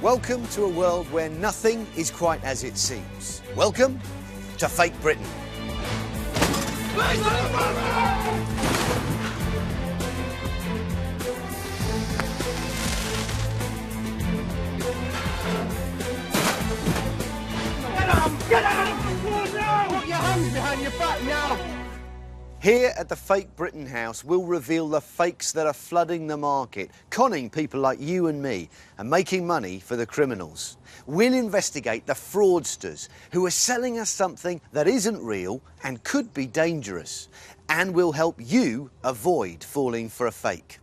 Welcome to a world where nothing is quite as it seems. Welcome to Fake Britain. Get out! Put your hands behind your back now! Here at the Fake Britain house, we'll reveal the fakes that are flooding the market, conning people like you and me, and making money for the criminals. We'll investigate the fraudsters who are selling us something that isn't real and could be dangerous. And we'll help you avoid falling for a fake.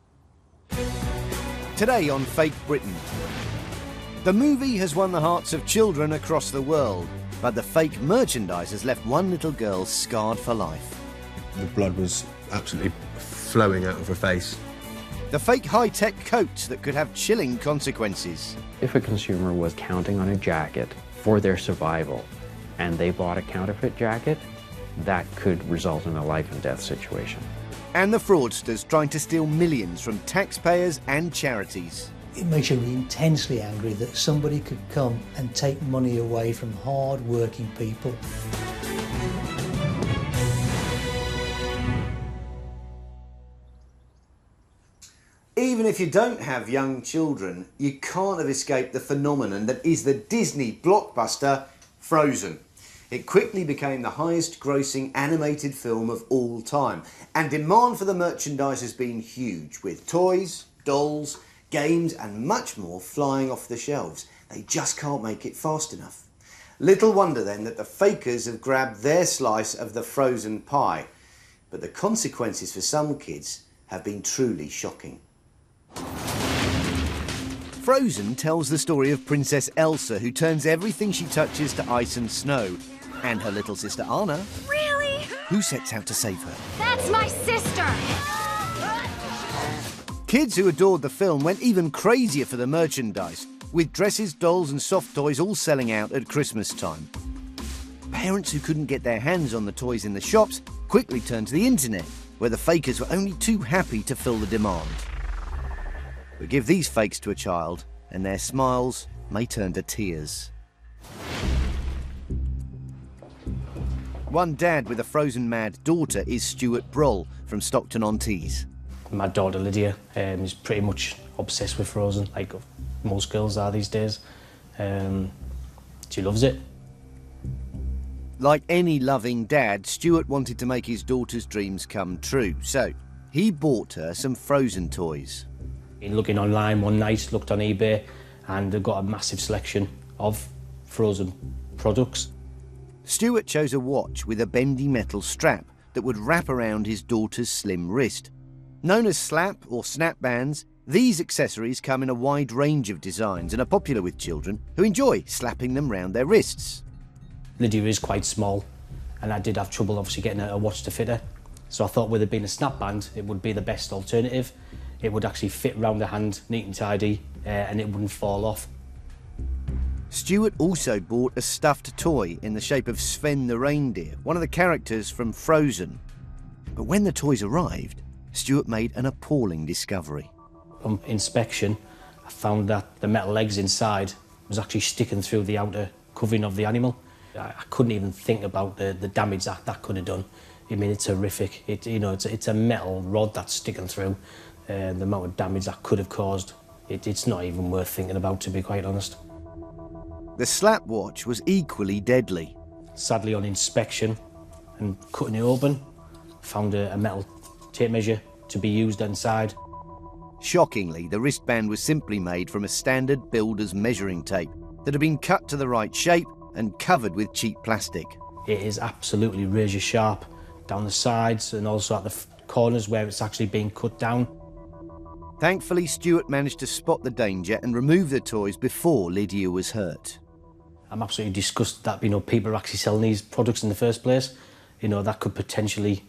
Today on Fake Britain. The movie has won the hearts of children across the world, but the fake merchandise has left one little girl scarred for life. The blood was absolutely flowing out of her face. The fake high-tech coats that could have chilling consequences. If a consumer was counting on a jacket for their survival and they bought a counterfeit jacket, that could result in a life and death situation. And the fraudsters trying to steal millions from taxpayers and charities. It makes you intensely angry that somebody could come and take money away from hard-working people. Even if you don't have young children, you can't have escaped the phenomenon that is the Disney blockbuster Frozen. It quickly became the highest grossing animated film of all time, and demand for the merchandise has been huge, with toys, dolls, games and much more flying off the shelves. They just can't make it fast enough. Little wonder then that the fakers have grabbed their slice of the frozen pie, but the consequences for some kids have been truly shocking. Frozen tells the story of Princess Elsa, who turns everything she touches to ice and snow, and her little sister Anna, Really? who sets out to save her. That's my sister! Kids who adored the film went even crazier for the merchandise, with dresses, dolls and soft toys all selling out at Christmas time. Parents who couldn't get their hands on the toys in the shops quickly turned to the internet, where the fakers were only too happy to fill the demand. But give these fakes to a child, and their smiles may turn to tears. One dad with a Frozen-mad daughter is Stuart Broll from Stockton-on-Tees. My daughter Lydia is pretty much obsessed with Frozen, like most girls are these days. She loves it. Like any loving dad, Stuart wanted to make his daughter's dreams come true, so he bought her some Frozen toys. Been looking online one night, looked on eBay, and they've got a massive selection of Frozen products. Stuart chose a watch with a bendy metal strap that would wrap around his daughter's slim wrist. Known as slap or snap bands, these accessories come in a wide range of designs and are popular with children who enjoy slapping them round their wrists. Lydia is quite small, and I did have trouble obviously getting a watch to fit her. So I thought with it being a snap band, it would be the best alternative. It would actually fit round the hand, neat and tidy, and it wouldn't fall off. Stuart also bought a stuffed toy in the shape of Sven the reindeer, one of the characters from Frozen. But when the toys arrived, Stuart made an appalling discovery. On inspection, I found that the metal legs inside was actually sticking through the outer covering of the animal. I couldn't even think about the damage that could have done. I mean, it's horrific. It's a metal rod that's sticking through. The amount of damage that could have caused, it's not even worth thinking about, to be quite honest. The slap watch was equally deadly. Sadly, on inspection and cutting it open, found a metal tape measure to be used inside. Shockingly, the wristband was simply made from a standard builder's measuring tape that had been cut to the right shape and covered with cheap plastic. It is absolutely razor sharp down the sides and also at the corners where it's actually been cut down. Thankfully, Stuart managed to spot the danger and remove the toys before Lydia was hurt. I'm absolutely disgusted that, people are actually selling these products in the first place. That could potentially,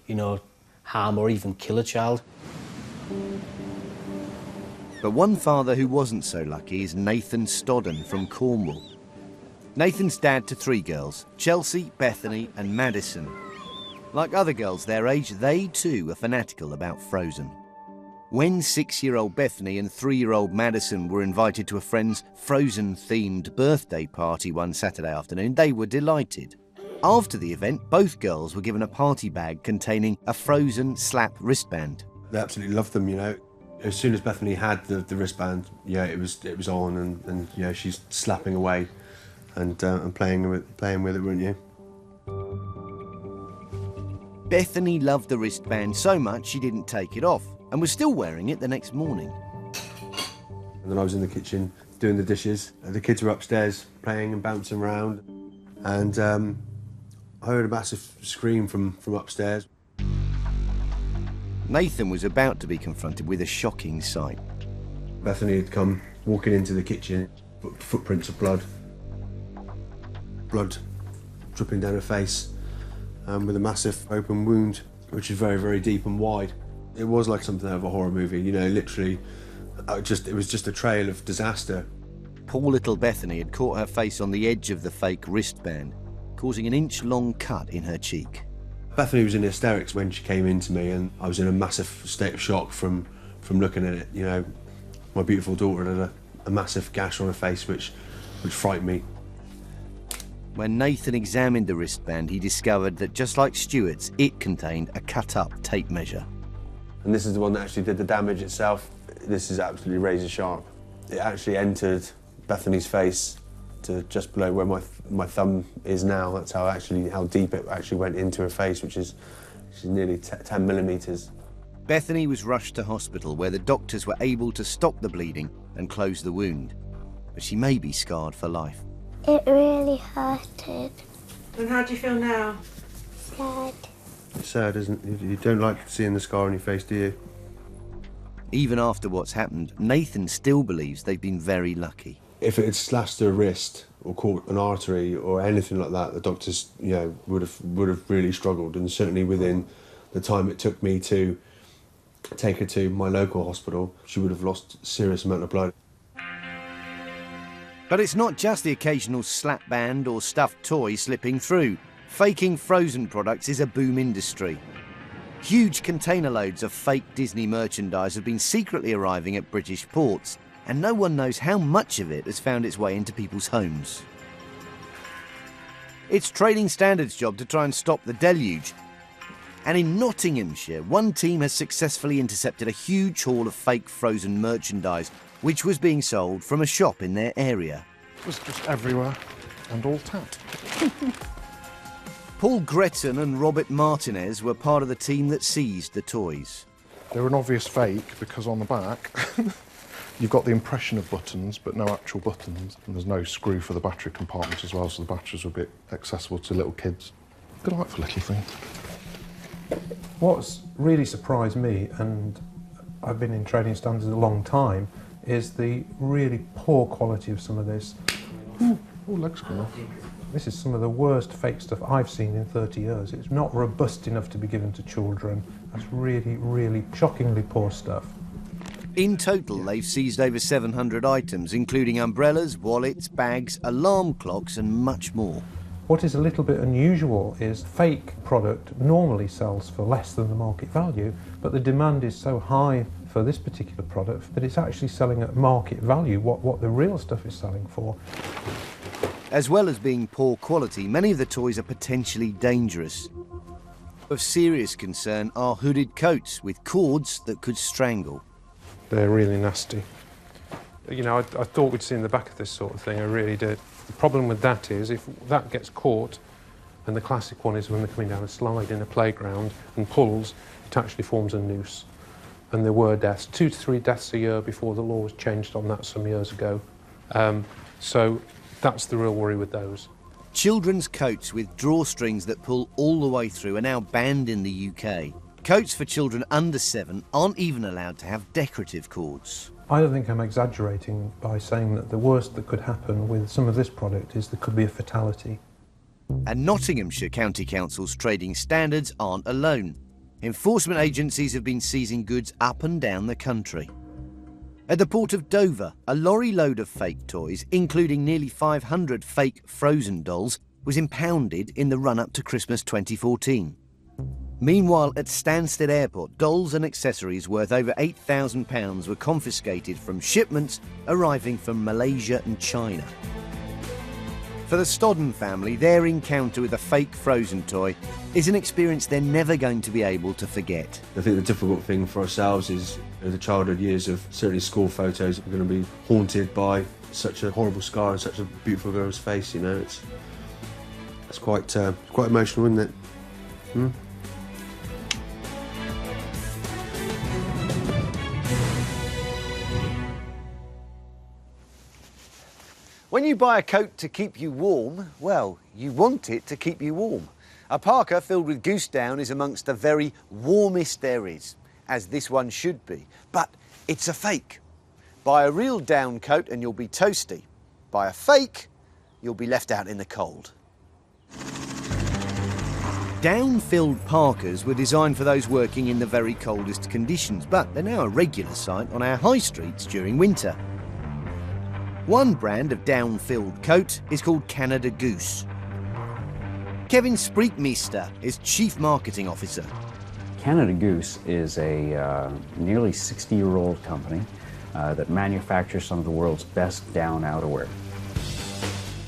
harm or even kill a child. But one father who wasn't so lucky is Nathan Stodden from Cornwall. Nathan's dad to 3 girls, Chelsea, Bethany and Madison. Like other girls their age, they too are fanatical about Frozen. When 6-year-old Bethany and 3-year-old Madison were invited to a friend's Frozen-themed birthday party one Saturday afternoon, they were delighted. After the event, both girls were given a party bag containing a Frozen slap wristband. They absolutely loved them, you know. As soon as Bethany had the wristband, yeah, it was on, and yeah, she's slapping away and playing with it, weren't you? Bethany loved the wristband so much she didn't take it off and was still wearing it the next morning. And then I was in the kitchen doing the dishes. The kids were upstairs playing and bouncing around, and I heard a massive scream from upstairs. Nathan was about to be confronted with a shocking sight. Bethany had come walking into the kitchen, footprints of blood dripping down her face, with a massive open wound, which is very, very deep and wide. It was like something out of a horror movie, you know, literally. It was just a trail of disaster. Poor little Bethany had caught her face on the edge of the fake wristband, causing an inch-long cut in her cheek. Bethany was in hysterics when she came into me, and I was in a massive state of shock from looking at it. You know, my beautiful daughter had a massive gash on her face, which frightened me. When Nathan examined the wristband, he discovered that just like Stuart's, it contained a cut-up tape measure. And this is the one that actually did the damage itself. This is absolutely razor sharp. It actually entered Bethany's face to just below where my thumb is now. That's how deep it actually went into her face, which is nearly 10 millimetres. Bethany was rushed to hospital where the doctors were able to stop the bleeding and close the wound. But she may be scarred for life. It really hurted. And how do you feel now? Sad. It's sad, isn't it? You don't like seeing the scar on your face, do you? Even after what's happened, Nathan still believes they've been very lucky. If it had slashed her wrist or caught an artery or anything like that, the doctors, you know, would have really struggled. And certainly within the time it took me to take her to my local hospital, she would have lost a serious amount of blood. But it's not just the occasional slap band or stuffed toy slipping through. Faking Frozen products is a boom industry. Huge container loads of fake Disney merchandise have been secretly arriving at British ports, and no one knows how much of it has found its way into people's homes. It's Trading Standards' job to try and stop the deluge. And in Nottinghamshire, one team has successfully intercepted a huge haul of fake Frozen merchandise, which was being sold from a shop in their area. It was just everywhere and all tat. Paul Gretton and Robert Martinez were part of the team that seized the toys. They're an obvious fake because on the back you've got the impression of buttons but no actual buttons, and there's no screw for the battery compartment as well, so the batteries were a bit accessible to little kids. Delightful little thing. What's really surprised me, and I've been in trading standards a long time, is the really poor quality of some of this. Oh, legs come off. This is some of the worst fake stuff I've seen in 30 years. It's not robust enough to be given to children. That's really, really shockingly poor stuff. In total, they've seized over 700 items, including umbrellas, wallets, bags, alarm clocks and much more. What is a little bit unusual is fake product normally sells for less than the market value, but the demand is so high for this particular product that it's actually selling at market value, what the real stuff is selling for. As well as being poor quality, many of the toys are potentially dangerous. Of serious concern are hooded coats with cords that could strangle. They're really nasty. You know, I thought we'd seen the back of this sort of thing, I really did. The problem with that is if that gets caught, and the classic one is when they're coming down a slide in a playground and pulls, it actually forms a noose. And there were deaths, 2 to 3 deaths a year before the law was changed on that some years ago. So that's the real worry with those. Children's coats with drawstrings that pull all the way through are now banned in the UK. Coats for children under 7 aren't even allowed to have decorative cords. I don't think I'm exaggerating by saying that the worst that could happen with some of this product is there could be a fatality. And Nottinghamshire County Council's trading standards aren't alone. Enforcement agencies have been seizing goods up and down the country. At the port of Dover, a lorry load of fake toys, including nearly 500 fake Frozen dolls, was impounded in the run-up to Christmas 2014. Meanwhile, at Stansted Airport, dolls and accessories worth over £8,000 were confiscated from shipments arriving from Malaysia and China. For the Stodden family, their encounter with a fake Frozen toy is an experience they're never going to be able to forget. I think the difficult thing for ourselves is the childhood years of certainly school photos are going to be haunted by such a horrible scar on such a beautiful girl's face, you know. It's quite emotional, isn't it? When you buy a coat to keep you warm, well, you want it to keep you warm. A parka filled with goose down is amongst the very warmest there is, as this one should be. But it's a fake. Buy a real down coat and you'll be toasty. Buy a fake, you'll be left out in the cold. Down-filled parkas were designed for those working in the very coldest conditions, but they're now a regular sight on our high streets during winter. One brand of down-filled coat is called Canada Goose. Kevin Spreekmeester is Chief Marketing Officer. Canada Goose is a nearly 60-year-old company that manufactures some of the world's best down outerwear.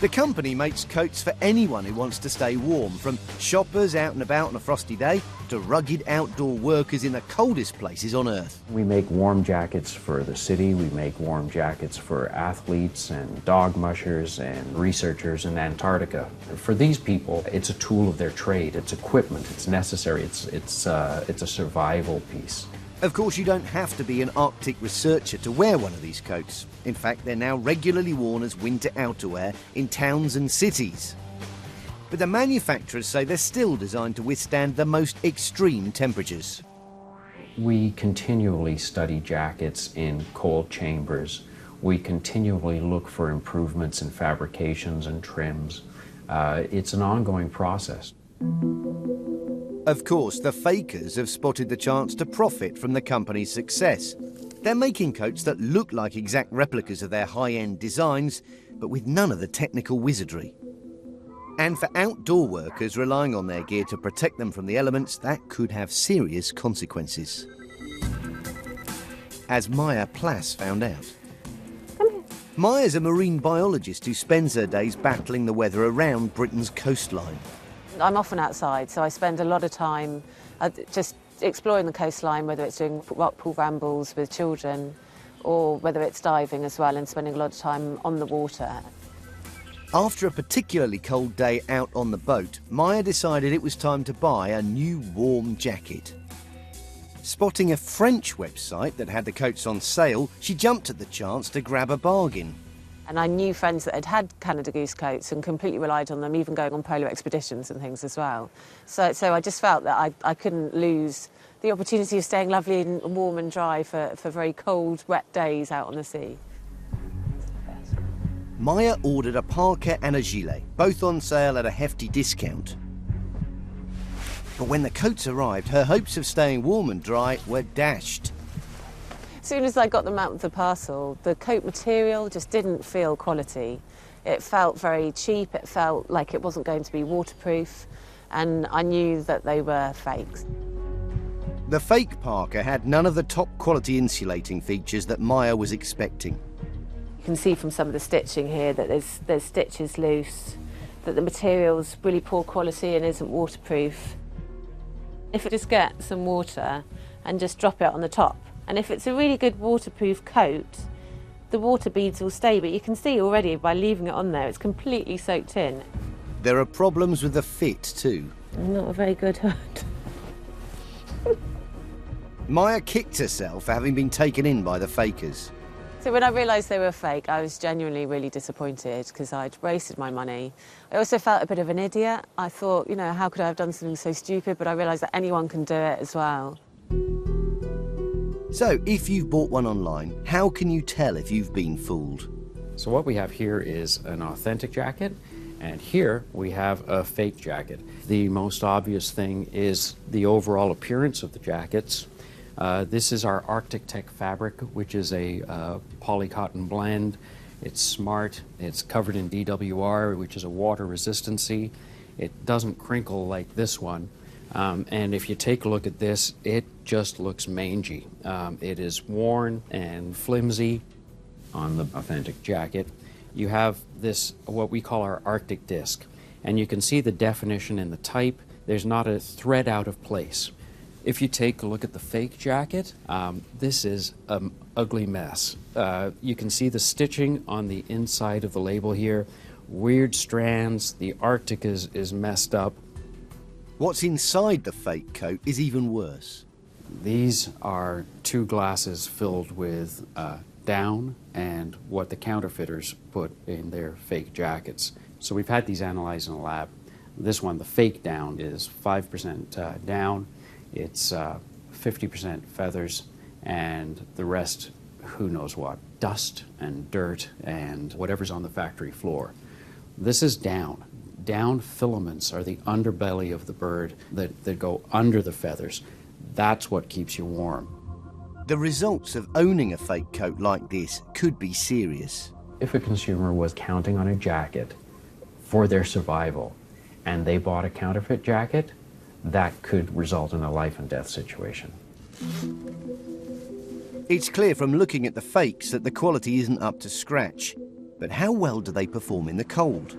The company makes coats for anyone who wants to stay warm, from shoppers out and about on a frosty day to rugged outdoor workers in the coldest places on Earth. We make warm jackets for the city, we make warm jackets for athletes and dog mushers and researchers in Antarctica. For these people, it's a tool of their trade, it's equipment, it's necessary, it's a survival piece. Of course, you don't have to be an Arctic researcher to wear one of these coats. In fact, they're now regularly worn as winter outerwear in towns and cities. But the manufacturers say they're still designed to withstand the most extreme temperatures. We continually study jackets in cold chambers. We continually look for improvements in fabrications and trims. It's an ongoing process. Of course, the fakers have spotted the chance to profit from the company's success. They're making coats that look like exact replicas of their high-end designs, but with none of the technical wizardry. And for outdoor workers relying on their gear to protect them from the elements, that could have serious consequences. As Maya Plass found out. Maya's a marine biologist who spends her days battling the weather around Britain's coastline. I'm often outside, so I spend a lot of time just exploring the coastline, whether it's doing rock pool rambles with children or whether it's diving as well and spending a lot of time on the water. After a particularly cold day out on the boat, Maya decided it was time to buy a new warm jacket. Spotting a French website that had the coats on sale, she jumped at the chance to grab a bargain. And I knew friends that had had Canada Goose coats and completely relied on them, even going on polar expeditions and things as well. So I just felt that I couldn't lose the opportunity of staying lovely and warm and dry for very cold, wet days out on the sea. Maya ordered a parka and a gilet, both on sale at a hefty discount. But when the coats arrived, her hopes of staying warm and dry were dashed. As soon as I got them out of the parcel, the coat material just didn't feel quality. It felt very cheap, it felt like it wasn't going to be waterproof, and I knew that they were fakes. The fake parka had none of the top quality insulating features that Maya was expecting. You can see from some of the stitching here that there's stitches loose, that the material's really poor quality and isn't waterproof. If I just get some water and just drop it on the top, and if it's a really good waterproof coat, the water beads will stay, but you can see already by leaving it on there, it's completely soaked in. There are problems with the fit too. Not a very good hood. Maya kicked herself for having been taken in by the fakers. So when I realised they were fake, I was genuinely really disappointed because I'd wasted my money. I also felt a bit of an idiot. I thought, you know, how could I have done something so stupid? But I realised that anyone can do it as well. So, if you've bought one online, how can you tell if you've been fooled? So what we have here is an authentic jacket, and here we have a fake jacket. The most obvious thing is the overall appearance of the jackets. This is our Arctic Tech fabric, which is a polycotton blend. It's smart, it's covered in DWR, which is a water resistancy. It doesn't crinkle like this one. And if you take a look at this, it just looks mangy. It is worn and flimsy. On the authentic jacket, you have this, what we call our Arctic disc. And you can see the definition in the type. There's not a thread out of place. If you take a look at the fake jacket, this is an ugly mess. You can see the stitching on the inside of the label here. Weird strands, the Arctic is messed up. What's inside the fake coat is even worse. These are 2 glasses filled with down and what the counterfeiters put in their fake jackets. So we've had these analyzed in a lab. This one, the fake down, is 5% down. It's 50% feathers, and the rest, who knows what, dust and dirt and whatever's on the factory floor. This is down. Down filaments are the underbelly of the bird that go under the feathers. That's what keeps you warm. The results of owning a fake coat like this could be serious. If a consumer was counting on a jacket for their survival and they bought a counterfeit jacket, that could result in a life and death situation. It's clear from looking at the fakes that the quality isn't up to scratch. But how well do they perform in the cold?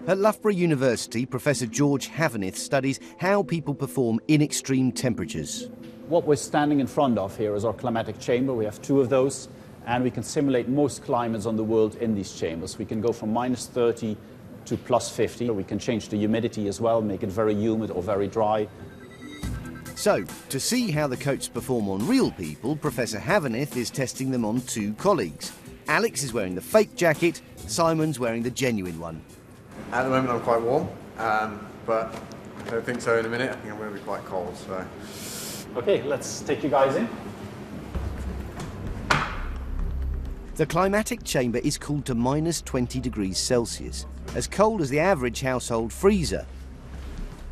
At Loughborough University, Professor George Havenith studies how people perform in extreme temperatures. What we're standing in front of here is our climatic chamber. We have 2 of those, and we can simulate most climates on the world in these chambers. We can go from -30 to +50. We can change the humidity as well, make it very humid or very dry. So, to see how the coats perform on real people, Professor Havenith is testing them on 2 colleagues. Alex is wearing the fake jacket, Simon's wearing the genuine one. At the moment I'm quite warm, but I don't think so in a minute. I think I'm going to be quite cold, so... Okay, let's take you guys in. The climatic chamber is cooled to -20 degrees Celsius, as cold as the average household freezer.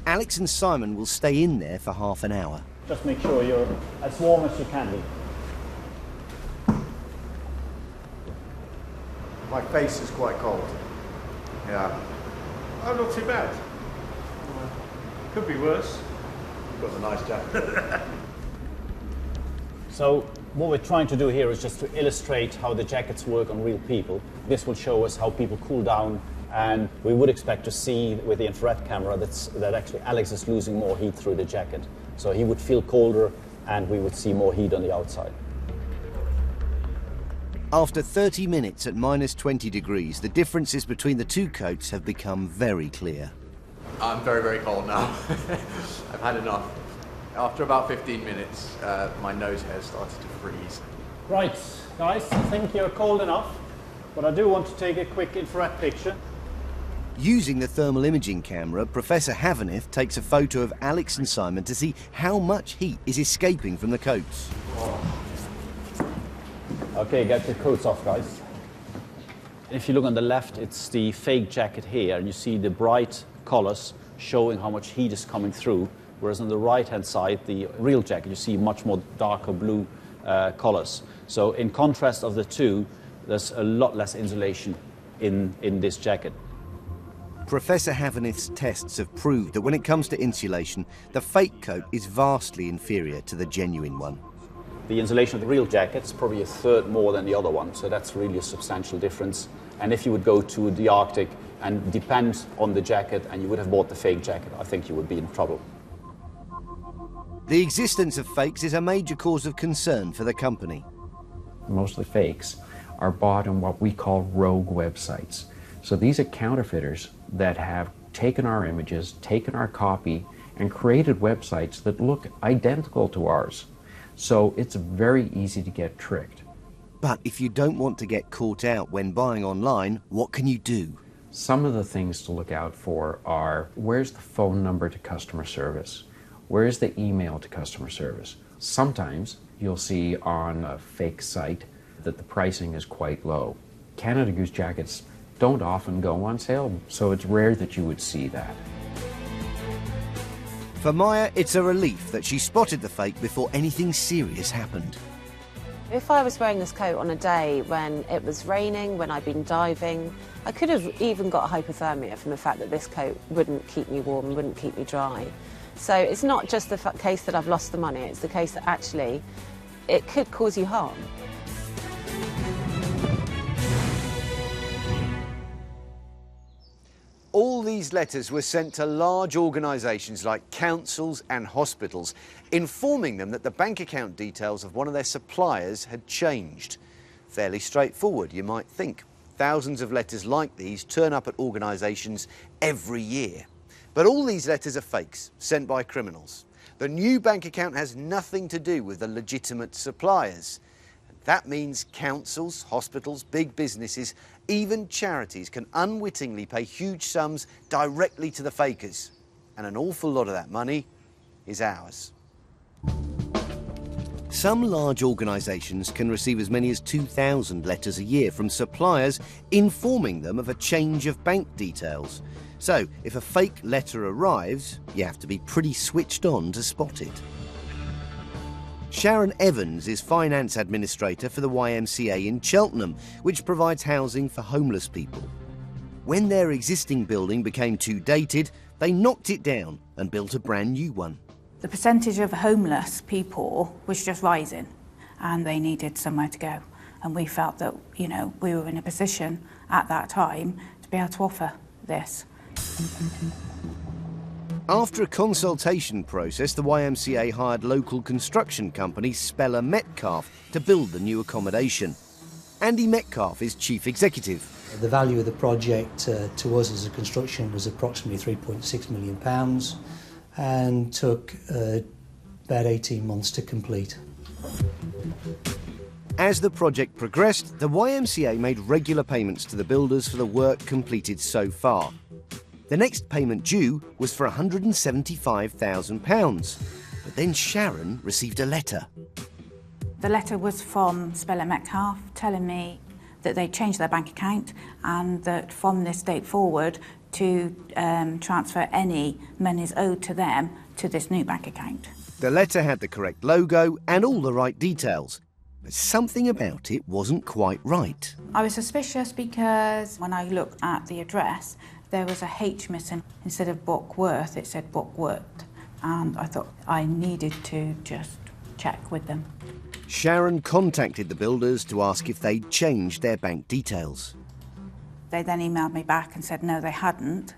Alex and Simon will stay in there for half an hour. Just make sure you're as warm as you can be. My face is quite cold. Yeah. Oh, not too bad. Could be worse. You've got a nice jacket. So what we're trying to do here is just to illustrate how the jackets work on real people. This will show us how people cool down, and we would expect to see with the infrared camera that actually Alex is losing more heat through the jacket. So he would feel colder and we would see more heat on the outside. After 30 minutes at -20 degrees, the differences between the 2 coats have become very clear. I'm very, very cold now. I've had enough. After about 15 minutes, my nose hair started to freeze. Right, guys, I think you're cold enough, but I do want to take a quick infrared picture. Using the thermal imaging camera, Professor Havenith takes a photo of Alex and Simon to see how much heat is escaping from the coats. Okay, get your coats off, guys. If you look on the left, it's the fake jacket here, and you see the bright colors showing how much heat is coming through, whereas on the right-hand side, the real jacket, you see much more darker blue colors. So in contrast of the 2, there's a lot less insulation in this jacket. Professor Havenith's tests have proved that when it comes to insulation, the fake coat is vastly inferior to the genuine one. The insulation of the real jacket is probably a third more than the other one, so that's really a substantial difference. And if you would go to the Arctic and depend on the jacket and you would have bought the fake jacket, I think you would be in trouble. The existence of fakes is a major cause of concern for the company. Most of the fakes are bought on what we call rogue websites. So these are counterfeiters that have taken our images, taken our copy, and created websites that look identical to ours. So it's very easy to get tricked. But if you don't want to get caught out when buying online, what can you do? Some of the things to look out for are, where's the phone number to customer service? Where's the email to customer service? Sometimes you'll see on a fake site that the pricing is quite low. Canada Goose jackets don't often go on sale, so it's rare that you would see that. For Maya, it's a relief that she spotted the fake before anything serious happened. If I was wearing this coat on a day when it was raining, when I'd been diving, I could have even got hypothermia from the fact that this coat wouldn't keep me warm and wouldn't keep me dry. So it's not just the case that I've lost the money, it's the case that actually it could cause you harm. All these letters were sent to large organisations like councils and hospitals, informing them that the bank account details of one of their suppliers had changed. Fairly straightforward, you might think. Thousands of letters like these turn up at organisations every year. But all these letters are fakes, sent by criminals. The new bank account has nothing to do with the legitimate suppliers. That means councils, hospitals, big businesses, even charities can unwittingly pay huge sums directly to the fakers. And an awful lot of that money is ours. Some large organisations can receive as many as 2,000 letters a year from suppliers informing them of a change of bank details. So if a fake letter arrives, you have to be pretty switched on to spot it. Sharon Evans is Finance Administrator for the YMCA in Cheltenham, which provides housing for homeless people. When their existing building became too dated, they knocked it down and built a brand new one. The percentage of homeless people was just rising and they needed somewhere to go. And we felt that, you know, we were in a position at that time to be able to offer this. After a consultation process, the YMCA hired local construction company Speller Metcalfe to build the new accommodation. Andy Metcalfe is chief executive. The value of the project to us as a construction was approximately £3.6 million and took about 18 months to complete. As the project progressed, the YMCA made regular payments to the builders for the work completed so far. The next payment due was for £175,000. But then Sharon received a letter. The letter was from Speller Metcalfe telling me that they changed their bank account and that from this date forward to transfer any monies owed to them to this new bank account. The letter had the correct logo and all the right details, but something about it wasn't quite right. I was suspicious because when I looked at the address, there was a H missing. Instead of Bookworth, it said Bookworth. And I thought I needed to just check with them. Sharon contacted the builders to ask if they'd changed their bank details. They then emailed me back and said no, they hadn't.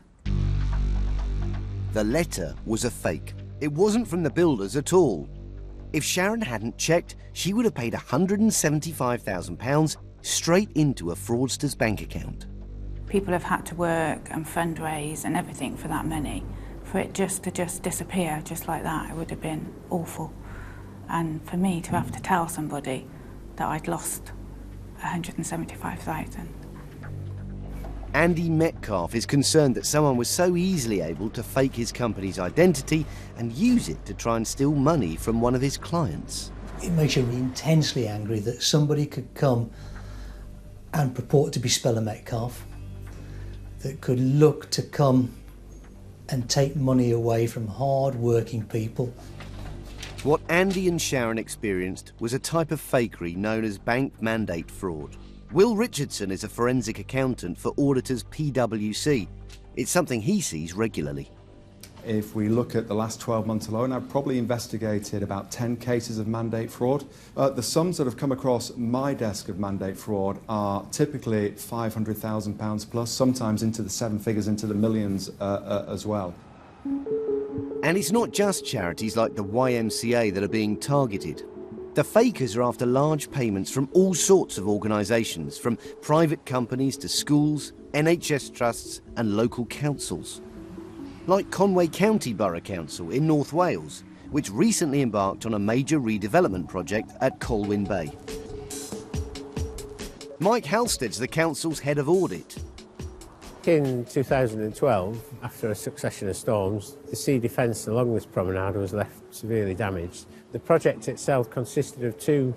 The letter was a fake. It wasn't from the builders at all. If Sharon hadn't checked, she would have paid £175,000 straight into a fraudster's bank account. People have had to work and fundraise and everything for that money. For it just to disappear just like that, it would have been awful. And for me to have to tell somebody that I'd lost £175,000. Andy Metcalfe is concerned that someone was so easily able to fake his company's identity and use it to try and steal money from one of his clients. It makes you intensely angry that somebody could come and purport to be Speller Metcalfe, that could look to come and take money away from hard-working people. What Andy and Sharon experienced was a type of fakery known as bank mandate fraud. Will Richardson is a forensic accountant for auditors PwC. It's something he sees regularly. If we look at the last 12 months alone, I've probably investigated about 10 cases of mandate fraud. The sums that have come across my desk of mandate fraud are typically £500,000 plus, sometimes into the seven figures, into the millions as well. And it's not just charities like the YMCA that are being targeted. The fakers are after large payments from all sorts of organisations, from private companies to schools, NHS trusts and local councils. Like Conway County Borough Council in North Wales, which recently embarked on a major redevelopment project at Colwyn Bay. Mike Halstead's the council's head of audit. In 2012, after a succession of storms, the sea defence along this promenade was left severely damaged. The project itself consisted of two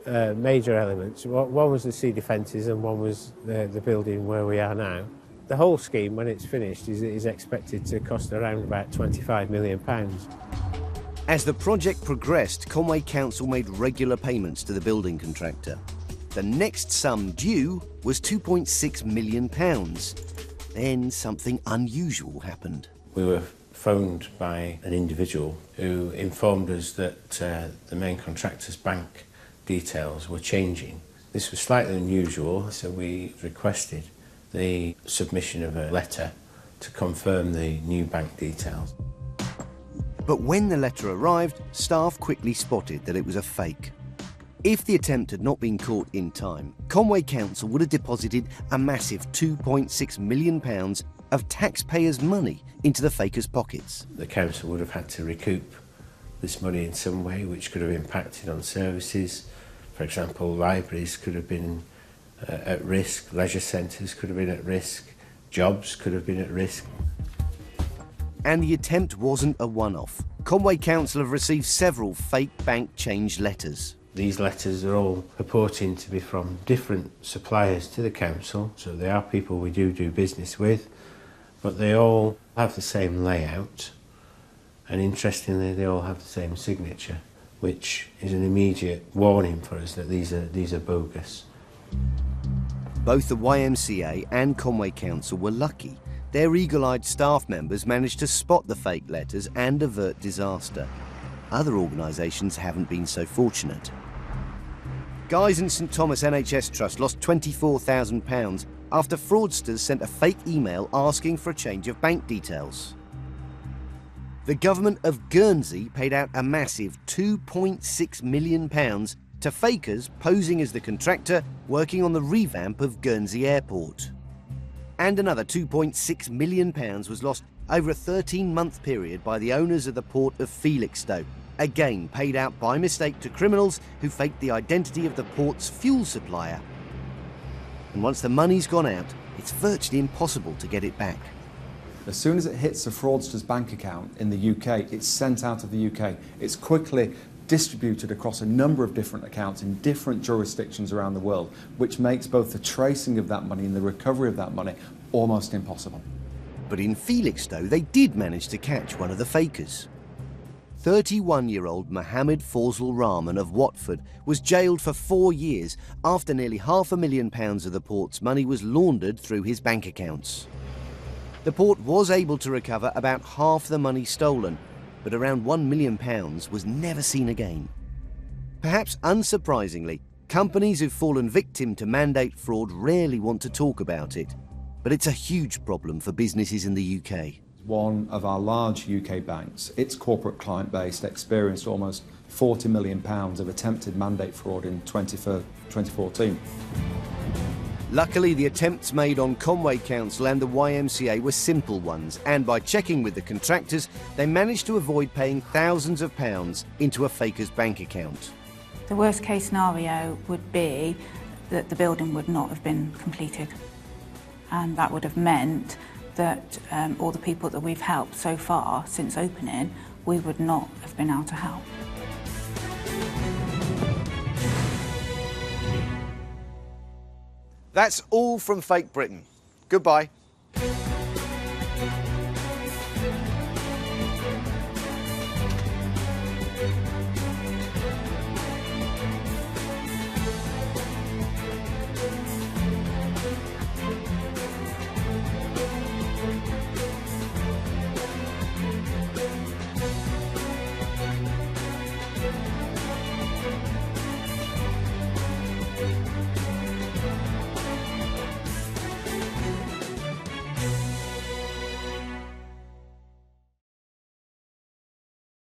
major elements. One was the sea defences and one was the building where we are now. The whole scheme, when it's finished, is expected to cost around about £25 million. As the project progressed, Conway Council made regular payments to the building contractor. The next sum due was £2.6 million. Then something unusual happened. We were phoned by an individual who informed us that the main contractor's bank details were changing. This was slightly unusual, so we requested the submission of a letter to confirm the new bank details. But when the letter arrived, staff quickly spotted that it was a fake. If the attempt had not been caught in time, Conway Council would have deposited a massive £2.6 million of taxpayers' money into the fakers' pockets. The council would have had to recoup this money in some way, which could have impacted on services. For example, libraries could have been at risk, leisure centres could have been at risk, jobs could have been at risk. And the attempt wasn't a one-off. Conway Council have received several fake bank change letters. These letters are all purporting to be from different suppliers to the council, so they are people we do business with, but they all have the same layout, and interestingly they all have the same signature, which is an immediate warning for us that these are bogus. Both the YMCA and Conway Council were lucky. Their eagle-eyed staff members managed to spot the fake letters and avert disaster. Other organisations haven't been so fortunate. Guy's and St Thomas NHS Trust lost £24,000 after fraudsters sent a fake email asking for a change of bank details. The government of Guernsey paid out a massive £2.6 million to fakers posing as the contractor working on the revamp of Guernsey Airport. And another £2.6 million was lost over a 13-month period by the owners of the port of Felixstowe, again paid out by mistake to criminals who faked the identity of the port's fuel supplier. And once the money's gone out, it's virtually impossible to get it back. As soon as it hits a fraudster's bank account in the UK, it's sent out of the UK. It's quickly distributed across a number of different accounts in different jurisdictions around the world, which makes both the tracing of that money and the recovery of that money almost impossible. But in Felixstowe, they did manage to catch one of the fakers. 31-year-old Mohammed Fawzal Rahman of Watford was jailed for 4 years after nearly £500,000 of the port's money was laundered through his bank accounts. The port was able to recover about half the money stolen, but around £1 million was never seen again. Perhaps unsurprisingly, companies who've fallen victim to mandate fraud rarely want to talk about it, but it's a huge problem for businesses in the UK. One of our large UK banks, its corporate client base experienced almost £40 million of attempted mandate fraud in 2014. Luckily, the attempts made on Conway Council and the YMCA were simple ones, and by checking with the contractors, they managed to avoid paying thousands of pounds into a faker's bank account. The worst case scenario would be that the building would not have been completed, and that would have meant that all the people that we've helped so far since opening, we would not have been able to help. That's all from Fake Britain. Goodbye.